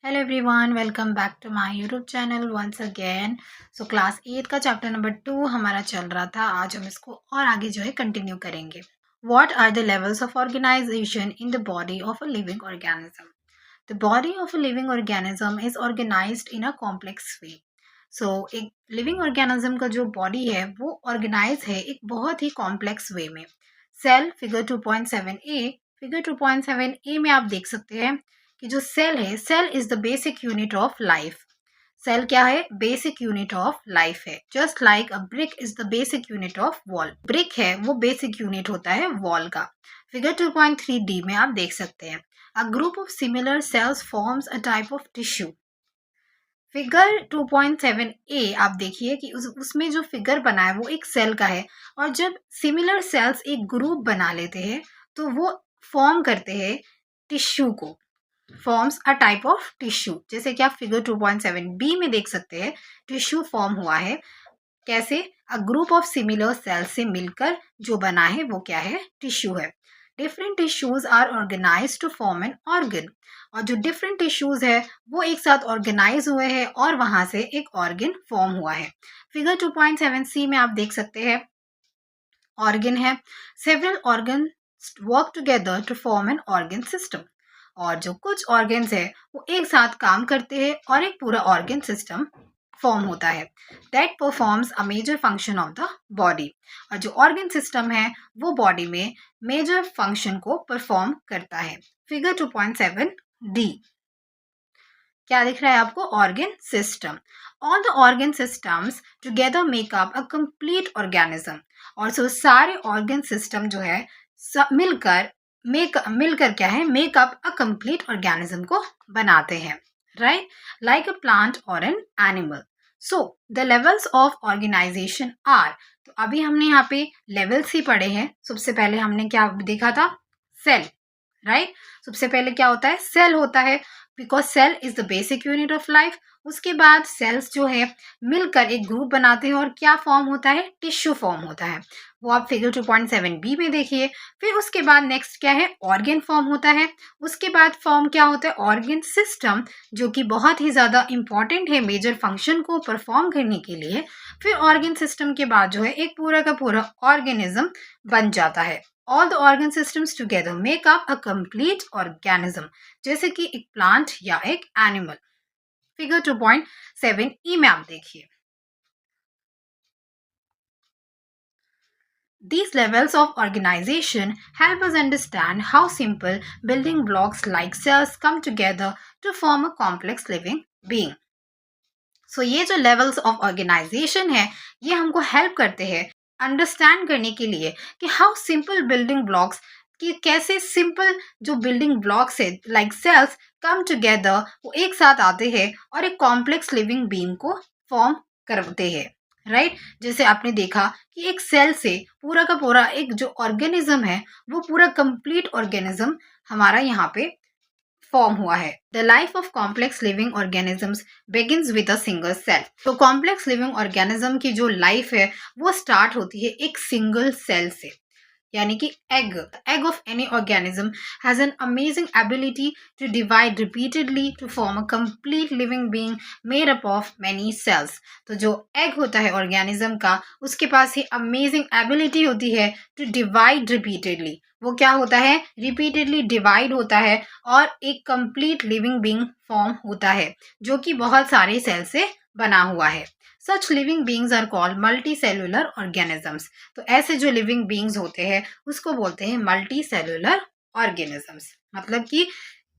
Hello everyone, welcome back to my YouTube channel once again. So class 8 का chapter number 2 हमारा चल रहा था। आज हम इसको और आगे जो है कंटिन्यू करेंगे। What are the levels of organisation in the body of a living organism? The body of a living organism is organised in a complex way. So एक लिविंग ऑर्गेनिज्म का जो बॉडी है वो ऑर्गेनाइज है एक बहुत ही complex वे में। Cell figure 2.7a, figure 2.7a में आप देख सकते हैं कि जो सेल है, cell is the basic unit of life. Cell क्या है? बेसिक यूनिट ऑफ लाइफ है। Just like a brick is the basic unit of wall. Brick है वो बेसिक यूनिट होता है वॉल का। फिगर 2.3d में आप देख सकते हैं a group of similar sales forms a type of tissue. Figure 2.7a आप देखिए कि उसमें जो फिगर बना है वो एक सेल का है, और जब सिमिलर सेल्स एक ग्रुप बना लेते हैं तो वो फॉर्म करते हैं टिश्यू को। Forms a type of tissue, जैसे कि आप फिगर 2.7b में देख सकते हैं टिश्यू फॉर्म हुआ है। कैसे? A group of similar sales से मिलकर जो बना है वो क्या है? टिश्यू है। Different tissues are organise to form an organ. और जो डिफरेंट टिश्यूज है वो एक साथ ऑर्गेनाइज हुए हैं और वहां से एक ऑर्गन फॉर्म हुआ है। फिगर 2.7c में आप देख सकते हैं ऑर्गन है। Several organ work together to form an organ system. और जो कुछ ऑर्गन्स है वो एक साथ काम करते हैं और एक पूरा ऑर्गन सिस्टम फॉर्म होता है। That performs a major function of the body. और जो ऑर्गन सिस्टम है वो बॉडी में मेजर फंक्शन को परफॉर्म करता है। फिगर 2.7d क्या दिख रहा है आपको? Organ system. All the organ systems together make up a complete organism. और सो सारे ऑर्गन सिस्टम जो है मिलकर मिलकर क्या है? Make up a complete organism को बनाते हैं, राइट? लाइक अ प्लांट और an animal. So the levels of organisation are, तो अभी हमने यहाँ पे लेवल्स ही पढ़े हैं। सबसे पहले हमने क्या देखा था? Cell, right? सबसे पहले क्या होता है? सेल होता है, because cell is the basic unit of life. उसके बाद सेल्स जो है मिलकर एक ग्रुप बनाते हैं और क्या फॉर्म होता है? टिश्यू फॉर्म होता है। वो आप फिगर 2.7b में देखिए। फिर उसके बाद नेक्स्ट क्या है? ऑर्गन फॉर्म होता है। उसके बाद फॉर्म क्या होता है? ऑर्गन सिस्टम, जो कि बहुत ही ज़्यादा इंपॉर्टेंट है मेजर फंक्शन को परफॉर्म करने के लिए। फिर ऑर्गन सिस्टम के बाद जो है एक पूरा का पूरा ऑर्गेनिज्म बन जाता है। All the organ systems together make up a complete organism, जैसे कि एक प्लांट या एक एनिमल। फिगर 2.7e में आप देखिए these levels of organization help us understand how simple building blocks like cells come together to form a complex living being. सो ये जो लेवल्स ऑफ ऑर्गेनाइजेशन है ये हमको हेल्प करते हैं अंडरस्टैंड करने के लिए कि हाउ सिंपल बिल्डिंग ब्लॉक्स, कि कैसे सिंपल जो बिल्डिंग ब्लॉक्स है लाइक सेल्स कम टुगेदर, वो एक साथ आते हैं और एक कॉम्प्लेक्स लिविंग बीइंग को फॉर्म करते हैं, राइट? जैसे आपने देखा कि एक सेल से पूरा का पूरा एक जो ऑर्गेनिज्म है वो पूरा कंप्लीट ऑर्गेनिज्म हमारा यहाँ पे फॉर्म हुआ है। The life of complex living organisms begins with a single cell. तो कॉम्प्लेक्स लिविंग ऑर्गेनिज्म की जो लाइफ है वो स्टार्ट होती है एक सिंगल सेल से, यानी कि egg. Egg of any organism has an amazing ability to divide repeatedly to form a complete living being made up of many cells. तो जो एग होता है ऑर्गेनिज्म का, उसके पास ये अमेजिंग एबिलिटी होती है टू डिवाइड रिपीटेडली। वो क्या होता है? रिपीटेडली डिवाइड होता है और एक कंप्लीट लिविंग बीइंग फॉर्म होता है जो कि बहुत सारे सेल से बना हुआ है। Such living beings are called multi cellular organisms. तो ऐसे जो लिविंग बींग्स होते हैं उसको बोलते हैं मल्टी सेलुलर ऑर्गेनिजम्स। मतलब कि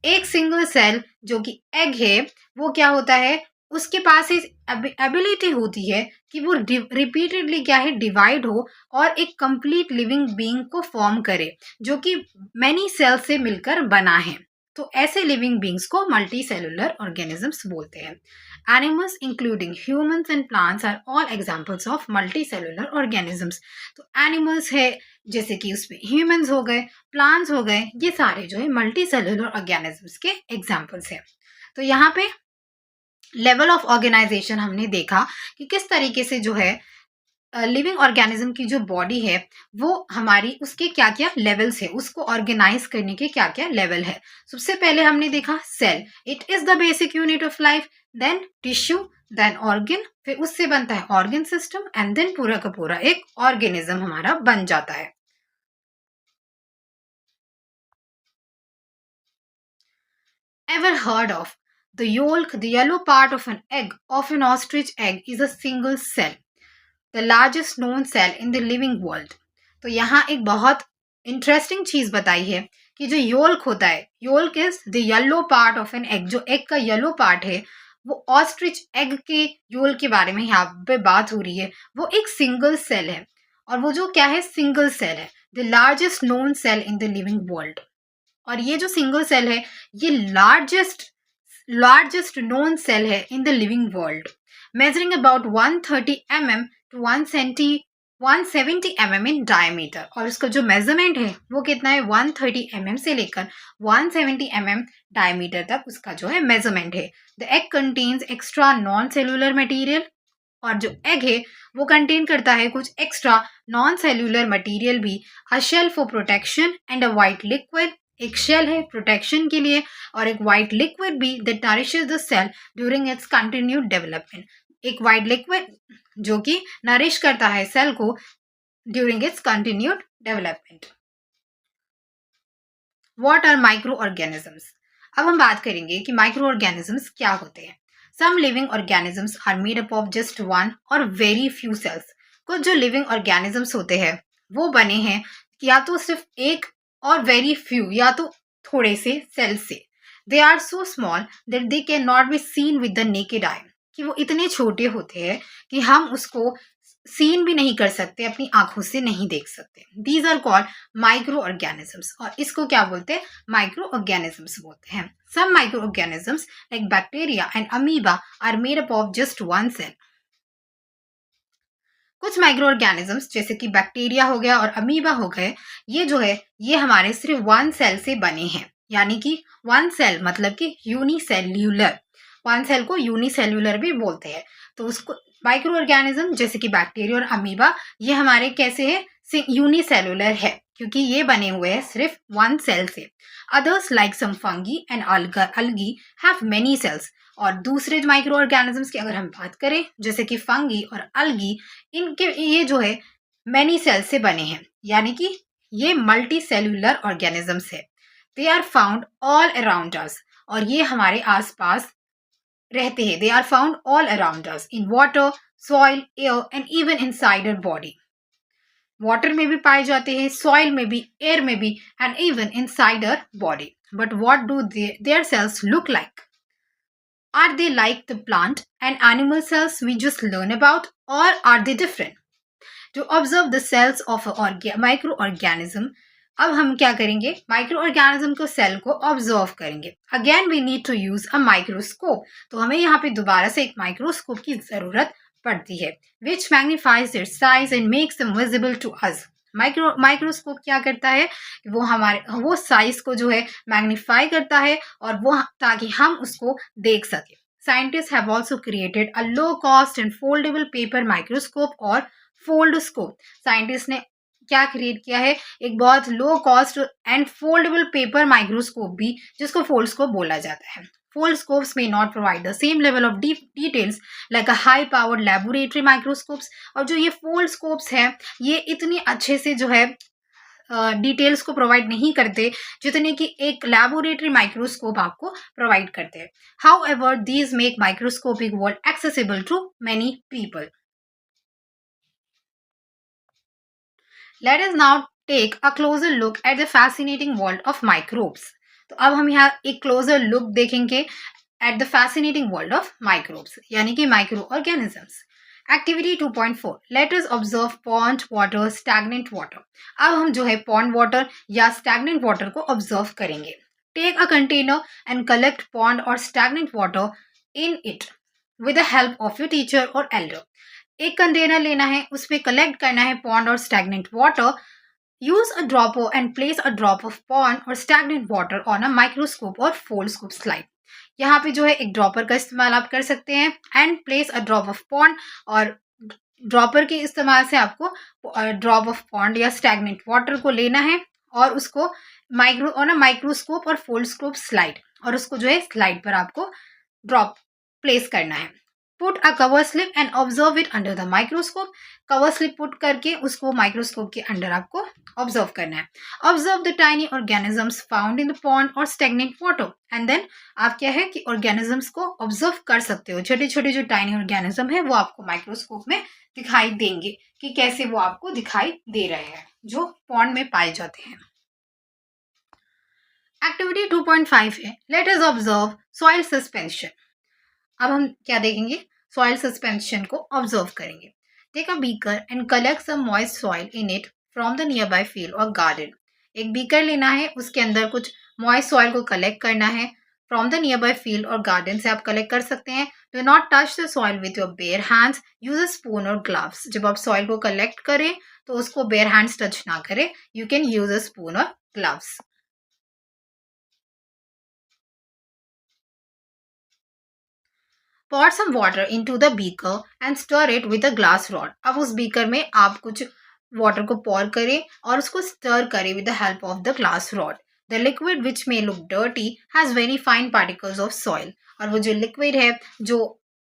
एक सिंगल सेल जो कि एग है वो क्या होता है? उसके पास इस एबिलिटी होती है कि वो रिपीटेडली क्या है? डिवाइड हो और एक कंप्लीट लिविंग बीइंग को फॉर्म करे जो कि मैनी सेल से मिलकर बना है। तो ऐसे लिविंग बींग्स को मल्टी सेलुलर ऑर्गेनिजम्स बोलते हैं। Animals including humans and plants are all examples of multicellular organisms. तो animals है जैसे कि उसमें humans हो गए, plants हो गए, ये सारे जो है मल्टी सेलुलर ऑर्गेनिजम्स के एग्जाम्पल्स हैं। तो यहाँ पे लेवल ऑफ ऑर्गेनाइजेशन हमने देखा कि किस तरीके से जो है लिविंग ऑर्गेनिज्म की जो बॉडी है वो हमारी उसके क्या क्या लेवल्स है, उसको ऑर्गेनाइज करने के क्या क्या लेवल है। सबसे पहले हमने देखा cell, it is the basic unit of life, then tissue, then organ, फिर उससे बनता है ऑर्गन सिस्टम, एंड देन पूरा का पूरा एक ऑर्गेनिज्म हमारा बन जाता है। Ever heard of the yolk, the yellow part of an egg, of an ostrich egg, is a single cell, the largest known cell in the living world। तो यहाँ एक बहुत इंटरेस्टिंग चीज बताई है कि जो योल्क होता है, yolk is the yellow part of an egg, जो एग का येलो पार्ट है वो ऑस्ट्रिच एग के योल के बारे में यहाँ पे बात हो रही है। वो एक सिंगल सेल है, और वो जो क्या है, सिंगल सेल है, the largest known cell in the living world. और ये जो सिंगल सेल है ये लार्जेस्ट नोन सेल है in the living world, measuring about 130 mm to 170 mm in diameter. और उसका जो मेजरमेंट है वो कितना है, 130 mm से लेकर 170 mm डायमीटर तक उसका जो है मेजरमेंट है। The egg contains extra non cellular material, और जो एग है वो कंटेन करता है कुछ एक्स्ट्रा नॉन सेल्यूलर मटीरियल भी, a shell for protection and a white liquid, एक शेल है प्रोटेक्शन के लिए, और एक वाइट लिक्विड भी that nourishes the cell during its continued development, एक वाइट लिक्विड जो कि नरिश करता है सेल को during its continued development. What are micro organisms? अब हम बात करेंगे कि माइक्रो ऑर्गेनिजम्स क्या होते हैं। Some living organisms are made up of just one or very few cells. कुछ जो लिविंग ऑर्गेनिजम्स होते हैं वो बने हैं या तो सिर्फ एक और वेरी फ्यू या तो थोड़े से सेल से। They are so small that they can not be seen with the naked eye, कि वो इतने छोटे होते हैं कि हम उसको सीन भी नहीं कर सकते, अपनी आंखों से नहीं देख सकते। These are called micro organisms, और इसको क्या बोलते हैं, माइक्रो ऑर्गेनिजम्स बोलते हैं। Some micro organisms like bacteria and amoeba are made up of just one cell. कुछ माइक्रो ऑर्गेनिजम्स जैसे कि बैक्टीरिया हो गया और अमीबा हो गए, ये जो है ये हमारे सिर्फ वन सेल से बने हैं, यानी कि वन सेल मतलब कि यूनिसेल्यूलर। वन सेल को यूनिसेल्यूलर भी बोलते हैं। तो उसको माइक्रो ऑर्गेनिज्म जैसे कि बैक्टीरिया और अमीबा ये हमारे कैसे है, यूनिसेल्यूलर है, क्योंकि ये बने हुए हैं सिर्फ वन सेल से। Others like some fungi and algae have many cells. और दूसरे माइक्रो ऑर्गेनिजम्स की अगर हम बात करें जैसे कि फंगी और अलगी, इनके ये जो है मेनी सेल्स से बने हैं, यानी कि ये मल्टी सेल्यूलर ऑर्गेनिजम्स है। They are found all around us, और ये हमारे आसपास रहते हैं। They are found all around us in water, soil, air and even inside our body. Water में भी पाए जाते हैं, सॉइल में भी, एयर में भी, and even inside our body. But what do their cells look like? Are they like the plant and animal cells we just learn about, or are they different? To observe the cells of a microorganism, अब हम क्या करेंगे, micro organism को cell को observe करेंगे। Again we need to use a microscope, तो हमें यहाँ पे दोबारा से एक माइक्रोस्कोप की जरूरत पड़ती है, which magnifies their size and makes them visible to us. Microscope क्या करता है, वो साइज को जो है मैग्नीफाई करता है, और वो ताकि हम उसको देख सके। Scientist have also created a low cost and foldable paper microscope और फोल्डस्कोप। साइंटिस्ट ने क्या क्रिएट किया है, एक बहुत low cost and foldable paper microscope भी, जिसको फोल्डस्कोप बोला जाता है। Foldscopes may not provide the same level of deep details like a high-powered laboratory microscopes। और जो ये foldscopes हैं ये इतनी अच्छे से जो है डिटेल्स को प्रोवाइड नहीं करते जितने कि एक लैबोरेटरी माइक्रोस्कोप आपको प्रोवाइड करते हैं। However, these make microscopic world accessible to many people. Let us now take a closer look at the fascinating world of microbes. तो अब हम यहाँ एक क्लोजर लुक देखेंगे at the fascinating world of microbes, यानी कि micro organisms. Activity 2.4, let us observe pond water, stagnant water. अब हम जो है पॉन्ड वाटर या स्टैग्नेंट वाटर को ऑब्जर्व करेंगे। Take a container and collect pond और stagnant water in it with the help of your teacher और elder. एक कंटेनर लेना है, उस पर कलेक्ट करना है पॉन्ड और stagnant water. Use a dropper and place a drop of pond or stagnant water on a microscope or foldscope slide. यहाँ पे जो है एक ड्रॉपर का इस्तेमाल आप कर सकते हैं, and place a drop of pond, और ड्रॉपर के इस्तेमाल से आपको ड्रॉप ऑफ पॉन्ड या स्टैग्नेंट वाटर को लेना है और उसको माइक्रोस्कोप और फुल स्कोप स्लाइड, और उसको जो है स्लाइड पर आपको ड्रॉप प्लेस करना है। Put a cover slip and observe it under the microscope. Cover slip put करके उसको माइक्रोस्कोप के अंडर आपको ऑब्जर्व करना है। Observe the tiny organisms found in the pond और स्टेगनेंट वाटर, एंड देन आप क्या है कि ऑर्गेनिजम्स को ऑब्जर्व कर सकते हो। छोटे छोटे जो टाइनी ऑर्गेनिज्म है वो आपको माइक्रोस्कोप में दिखाई देंगे कि कैसे वो आपको दिखाई दे रहे हैं जो पॉन्ड में पाए जाते हैं। एक्टिविटी 2.5 है let us observe soil suspension. अब हम क्या देखेंगे, सॉइल सस्पेंशन को ऑब्जर्व करेंगे। Take a beaker and collect some moist soil in it from the nearby field or garden. एक बीकर लेना है, उसके अंदर कुछ मॉइस्ट सॉइल को कलेक्ट करना है। From the nearby field or garden से आप कलेक्ट कर सकते हैं। Do not touch the soil with your bear hands, use a spoon और ग्लव्स। जब आप सॉइल को कलेक्ट करें तो उसको बेयर हैंड्स टच ना करें, you can use a spoon और gloves. Pour some water into the beaker and stir it with a glass rod. अब उस बीकर में आप कुछ वाटर को pour करें और उसको stir करें with the help of the glass rod. The liquid which may look dirty has very fine particles of soil. और वो जो liquid है जो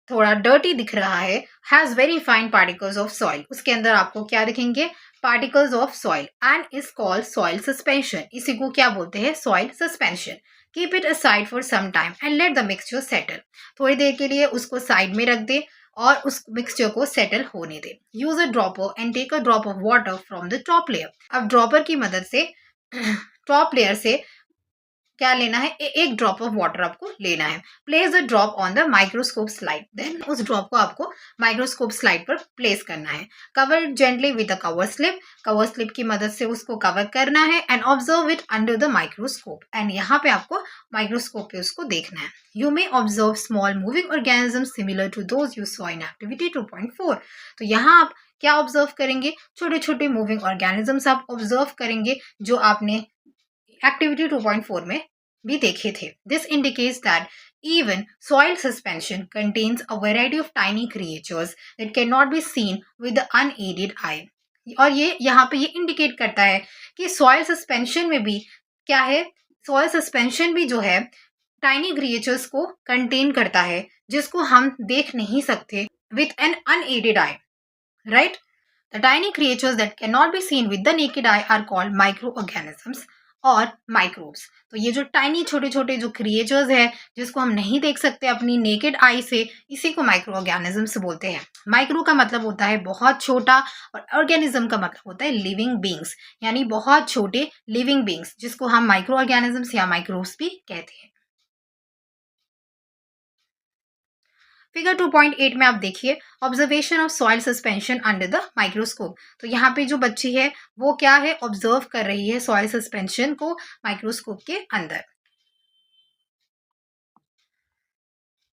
थोड़ा dirty दिख रहा है has very fine particles of soil. उसके अंदर आपको क्या दिखेंगे, particles of soil, and is called soil suspension. इसी को क्या बोलते हैं, soil suspension. Keep it aside for some time and let the mixture settle. थोड़ी देर के लिए उसको साइड में रख दे और उस मिक्सचर को सेटल होने दे। Use a dropper and take a drop of water from the top layer. अब ड्रॉपर की मदद से टॉप लेयर से क्या लेना है, एक ड्रॉप ऑफ वाटर आपको लेना है। Place the drop on the microscope slide, then उस ड्रॉप को आपको माइक्रोस्कोप स्लाइड पर प्लेस करना है। Cover gently with a cover slip, cover slip की मदद से उसको कवर करना है। And observe it under the microscope, and यहाँ पे आपको माइक्रोस्कोप पे उसको देखना है। You may observe small moving organism similar to those you saw in activity 2.4। तो यहाँ आप क्या ऑब्जर्व करेंगे, छोटे छोटे मूविंग ऑर्गेनिजम्स आप ऑब्जर्व करेंगे जो आपने एक्टिविटी 2.4 में भी देखे थे। This indicates that even soil suspension contains a variety of tiny creatures that cannot be seen with the unaided eye. और ये यहाँ पे ये इंडिकेट करता है कि सॉइल सस्पेंशन में भी क्या है, सॉइल सस्पेंशन भी जो है टाइनी क्रिएचर्स को कंटेन करता है जिसको हम देख नहीं सकते with an unaided I, right. The tiny creatures that cannot be seen with the naked eye are called microorganisms और माइक्रोब्स। तो ये जो टाइनी छोटे छोटे जो क्रिएचर्स है जिसको हम नहीं देख सकते अपनी नेकेड आई से, इसी को माइक्रो ऑर्गेनिजम्स बोलते हैं। माइक्रो का मतलब होता है बहुत छोटा और ऑर्गेनिज्म का मतलब होता है लिविंग बींग्स, यानी बहुत छोटे लिविंग बींग्स जिसको हम माइक्रो ऑर्गेनिजम्स या माइक्रोब्स भी कहते हैं। फिगर 2.8 में आप देखिए observation of soil suspension under the microscope. तो यहाँ पे जो बच्ची है वो क्या है, ऑब्जर्व कर रही है सॉइल सस्पेंशन को माइक्रोस्कोप के अंदर।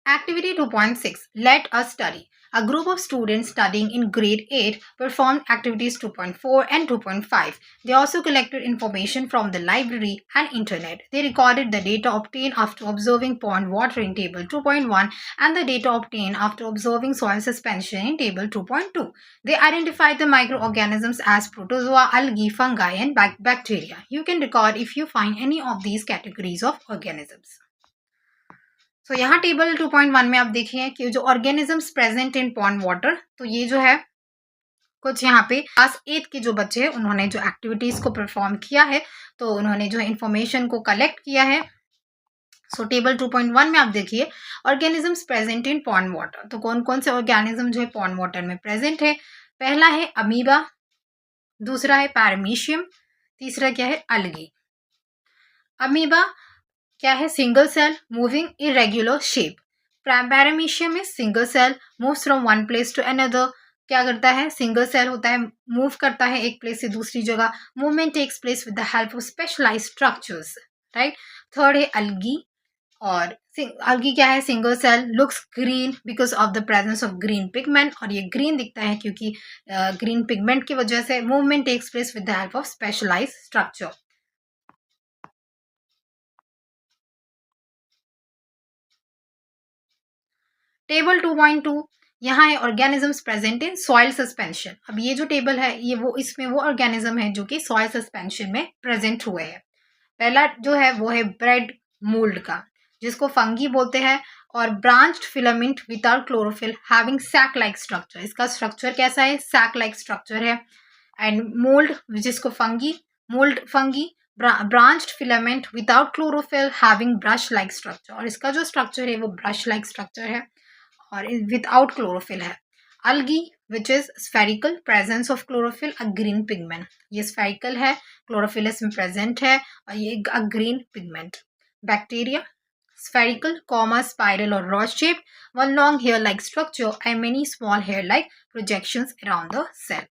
Activity 2.6 Let us study. A group of students studying in grade 8 performed activities 2.4 and 2.5. They also collected information from the library and internet. They recorded the data obtained after observing pond water in table 2.1 and the data obtained after observing soil suspension in table 2.2. They identified the microorganisms as protozoa, algae, fungi, and bacteria. You can record if you find any of these categories of organisms. तो यहाँ table 2.1 में आप देखिए कि जो organisms present इन pond water, तो ये जो है कुछ यहाँ पे क्लास 8 के जो बच्चे हैं उन्होंने जो एक्टिविटीज को परफॉर्म किया है, तो उन्होंने जो इंफॉर्मेशन को कलेक्ट किया है। सो टेबल 2.1 में आप देखिए ऑर्गेनिजम्स प्रेजेंट इन पॉन्ड वाटर, तो कौन कौन से ऑर्गेनिज्म जो है पॉन्ड वाटर में प्रेजेंट है। पहला है अमीबा, दूसरा है पैरामीशियम, तीसरा क्या है अलगी। अमीबा क्या है, single cell moving irregular shape. Paramecium में single cell moves from one place to another, क्या करता है, सिंगल सेल होता है, मूव करता है एक प्लेस से दूसरी जगह। Movement takes place with the help of specialised structures, right. Third है अलगी, और अलगी क्या है, single cell, looks green because of the presence of green pigment, और ये ग्रीन दिखता है क्योंकि ग्रीन पिगमेंट की वजह से। Movement takes place with the help of specialised structure. Table 2.2 यहाँ है organisms present in soil suspension. अब ये जो टेबल है ये वो इसमें वो ऑर्गेनिज्म है जो कि सॉइल सस्पेंशन में प्रेजेंट हुए हैं। पहला जो है वो है ब्रेड मोल्ड का, जिसको फंगी बोलते हैं, और branched filament without chlorophyll having sac like structure. इसका स्ट्रक्चर कैसा है? सैक लाइक स्ट्रक्चर है। एंड मोल्ड जिसको fungi, mould fungi, branched filament without chlorophyll having brush like structure, और इसका जो स्ट्रक्चर है वो ब्रश लाइक स्ट्रक्चर है और विदाउट क्लोरोफिल है। Algae which is spherical, presence of chlorophyll, a green pigment. ये स्फेरिकल है, क्लोरोफिल इसमें प्रेजेंट है और ये a green pigment. Bacteria spherical, spiral or rod shaped, one long hair like structure and many small hair like projections around the cell.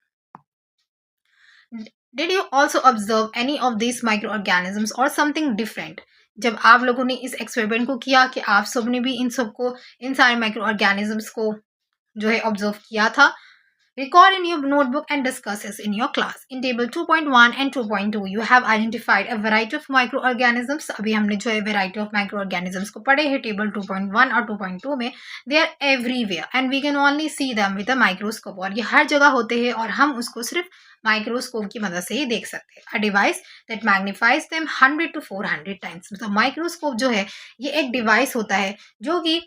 Did you also observe any of these microorganisms or something different? जब आप लोगों ने इस experiment को किया कि आप सब ने भी इन सबको, इन सारे माइक्रो ऑर्गेनिजम्स को जो है ऑब्जर्व किया था, record in your notebook and discuss this in your class. In table 2.1 and 2.2, you have identified a variety of microorganisms. अभी हमने जो है variety of microorganisms को पढ़े हैं table 2.1 और 2.2 में. They are everywhere and we can only see them with a microscope. और ये हर जगह होते हैं और हम उसको सिर्फ माइक्रोस्कोप की मदद से ही देख सकते हैं. A device that magnifies them 100 to 400 times. मतलब माइक्रोस्कोप जो है ये एक डिवाइस होता है जो कि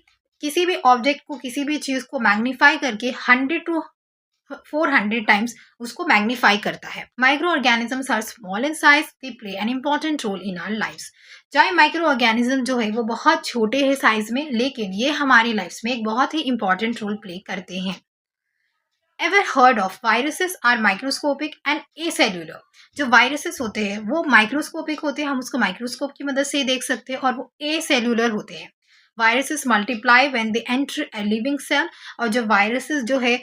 किसी भी ऑब्जेक्ट को, किसी भी चीज को मैग्नीफाई करके 100 to 400 टाइम्स उसको मैग्नीफाई करता है. Micro organisms are small in size, they play an important role in our lifes. चाहे माइक्रो ऑर्गेनिज्म जो है वो बहुत छोटे हैं साइज में, लेकिन ये हमारी लाइफ में एक बहुत ही इंपॉर्टेंट रोल प्ले करते हैं. Ever heard of viruses are microscopic and acellular. जो वायरसेस होते हैं वो माइक्रोस्कोपिक होते हैं, हम उसको माइक्रोस्कोप की मदद से ही देख सकते हैं, और वो एसेल्यूलर होते हैं. Viruses multiply when they enter a living cell, और जो वायरसेस जो है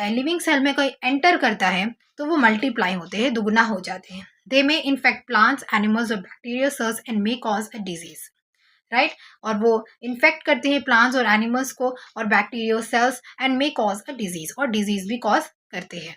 लिविंग सेल में कोई एंटर करता है तो वो मल्टीप्लाई होते हैं, दुगना हो जाते हैं. They may infect plants, animals और bacteria cells and may cause a disease. Right, और वो इन्फेक्ट करते हैं प्लांट्स और एनिमल्स को और bacteria cells and may cause a disease, और डिजीज भी कॉज करते हैं.